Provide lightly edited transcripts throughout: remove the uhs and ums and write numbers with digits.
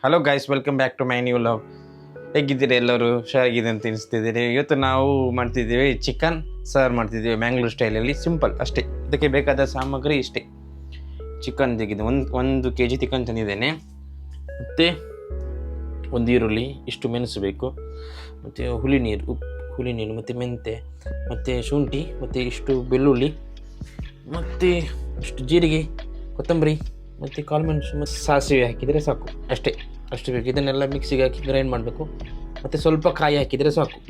Hello guys, welcome back to my new love. ಹೇಗಿದ್ದೀರಿ ಎಲ್ಲರೂ? ಹುಷಾರಾಗಿದೆ ಅಂತ ಎನಿಸ್ತಿದ್ದೀರಿ. ಇವತ್ತು ನಾವು ಮಾಡ್ತಿದ್ದೀವಿ ಚಿಕನ್ ಸಾರು ಮಾಡ್ತಿದ್ದೀವಿ ಮ್ಯಾಂಗ್ಳೂರ್ ಸ್ಟೈಲಲ್ಲಿ. ಸಿಂಪಲ್ ಅಷ್ಟೇ. ಇದಕ್ಕೆ ಬೇಕಾದ ಸಾಮಗ್ರಿ ಇಷ್ಟೇ. ಚಿಕನ್ ತೆಗೆದು ಒಂದು ಕೆ ಜಿ ಚಿಕನ್ ತಂದಿದ್ದೇನೆ. ಮತ್ತು ಒಂದು ಈರುಳ್ಳಿ, ಇಷ್ಟು ಮೆಣಸು ಬೇಕು, ಮತ್ತು ಹುಳಿ ನೀರು ಮತ್ತು ಮೆಂತೆ, ಮತ್ತು ಶುಂಠಿ, ಮತ್ತು ಇಷ್ಟು ಬೆಳ್ಳುಳ್ಳಿ, ಮತ್ತು ಇಷ್ಟು ಜೀರಿಗೆ, ಕೊತ್ತಂಬರಿ, ಮತ್ತು ಕಾಳುಮೆಣಸು ಮತ್ತು ಸಾಸಿವೆ ಹಾಕಿದರೆ ಸಾಕು. ಅಷ್ಟು ಬೇಕು. ಇದನ್ನೆಲ್ಲ ಮಿಕ್ಸಿಗೆ ಹಾಕಿ ಗ್ರೈಂಡ್ ಮಾಡಬೇಕು. ಮತ್ತು ಸ್ವಲ್ಪ ಕಾಯಿ ಹಾಕಿದರೆ ಸಾಕು.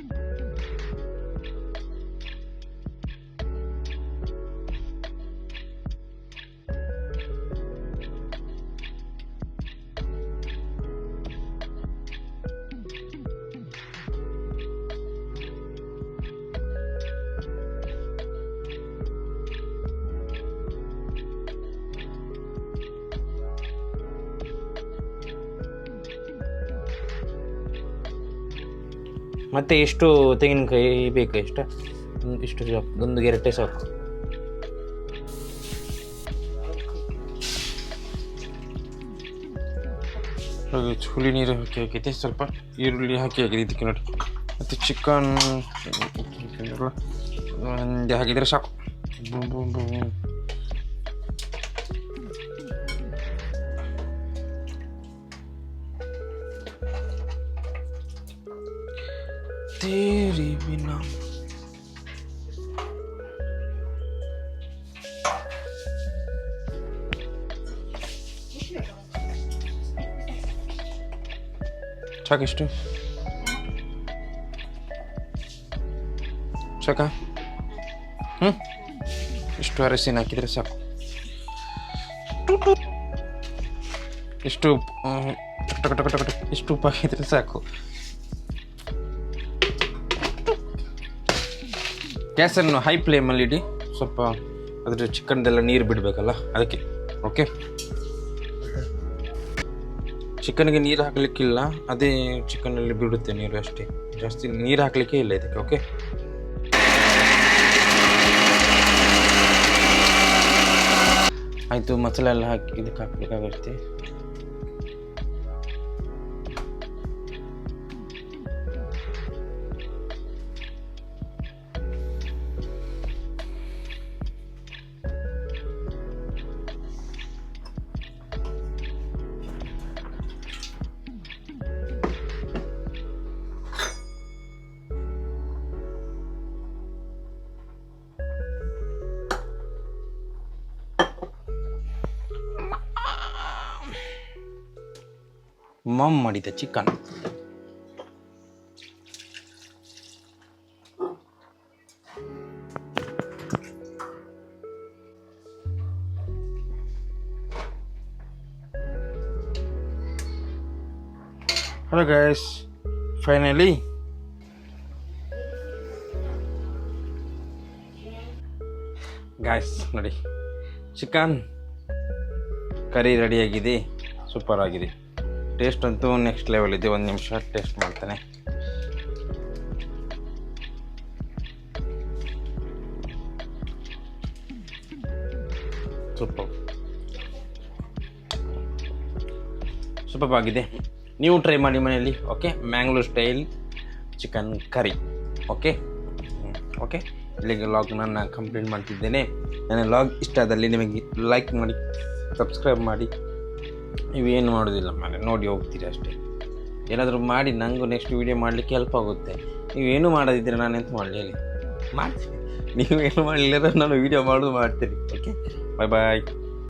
ಮತ್ತು ಎಷ್ಟು ತೆಂಗಿನಕಾಯಿ ಬೇಕು? ಇಷ್ಟು ಸಾಕು, ಒಂದು ಗೆರಟೆ ಸಾಕು. ಹುಳಿ ನೀರು ಹಾಕಿ ಸ್ವಲ್ಪ ಈರುಳ್ಳಿ ಹಾಕಿ ಇದಕ್ಕೆ ನೋಡಿ. ಮತ್ತು ಚಿಕನ್ ಹಾಕಿದರೆ ಸಾಕು. तेरी बिना ಸಾಕಿಷ್ಟು ಸಾಕ. ಇಷ್ಟು ಅರಸಿನ ಹಾಕಿದರೆ ಸಾಕು. ಇಷ್ಟು ಇಷ್ಟು ಉಪ್ಪು ಹಾಕಿದರೆ ಸಾಕು. ಗ್ಯಾಸನ್ನು ಹೈ ಫ್ಲೇಮಲ್ಲಿ ಇಡಿ. ಸ್ವಲ್ಪ ಅದರ ಚಿಕನ್ದೆಲ್ಲ ನೀರು ಬಿಡಬೇಕಲ್ಲ, ಅದಕ್ಕೆ. ಓಕೆ, ಚಿಕನ್ಗೆ ನೀರು ಹಾಕಲಿಕ್ಕಿಲ್ಲ, ಅದೇ ಚಿಕನಲ್ಲಿ ಬಿಡುತ್ತೆ ನೀರು ಅಷ್ಟೇ. ಜಾಸ್ತಿ ನೀರು ಹಾಕಲಿಕ್ಕೆ ಇಲ್ಲ ಇದಕ್ಕೆ. ಓಕೆ, ಆಯಿತು. ಮಸಾಲೆ ಎಲ್ಲ ಹಾಕಿ ಇದಕ್ಕೆ ಹಾಕಬೇಕಾಗುತ್ತೆ. ಮಮ್ ಮಾಡಿದ chicken. Hello guys, finally guys ನೋಡಿ, ಚಿಕನ್ ಕರಿ ರೆಡಿಯಾಗಿದೆ. ಸೂಪರ್ ಆಗಿದೆ. ಟೇಸ್ಟ್ ಅಂತೂ ನೆಕ್ಸ್ಟ್ ಲೆವೆಲ್ ಇದೆ. ಒಂದು ನಿಮಿಷ ಟೇಸ್ಟ್ ಮಾಡ್ತಾನೆ. ಸೂಪರ್ ಆಗಿದೆ. ನೀವು ಟ್ರೈ ಮಾಡಿ ಮನೆಯಲ್ಲಿ. Okay, Mangalore style chicken curry. Okay, ಇಲ್ಲಿಗೆ ಲಾಗ್ನ ನಾನು ಕಂಪ್ಲೀಟ್ ಮಾಡ್ತಿದ್ದೇನೆ. ನನ್ನ ಲಾಗ್ ಇಷ್ಟ ಆದಲ್ಲಿ ನಿಮಗೆ ಲೈಕ್ ಮಾಡಿ, ಸಬ್ಸ್ಕ್ರೈಬ್ ಮಾಡಿ. ನೀವೇನು ಮಾಡೋದಿಲ್ಲ, ಮನೆ ನೋಡಿ ಹೋಗ್ತೀರಿ ಅಷ್ಟೇ. ಏನಾದರೂ ಮಾಡಿ ನನಗೂ ನೆಕ್ಸ್ಟ್ ವೀಡಿಯೋ ಮಾಡಲಿಕ್ಕೆ ಹೆಲ್ಪ್ ಆಗುತ್ತೆ. ನೀವೇನು ಮಾಡೋದಿದ್ದರೆ ನಾನು ಎಂತ ಮಾಡಲಿ ಹೇಳಿ? ಮಾಡ್ತೀನಿ. ನೀವೇನು ಮಾಡಲಿಲ್ಲ ನಾನು ವೀಡಿಯೋ ಮಾಡೋದು ಮಾಡ್ತೀನಿ. ಓಕೆ, ಬಾಯ್ ಬಾಯ್.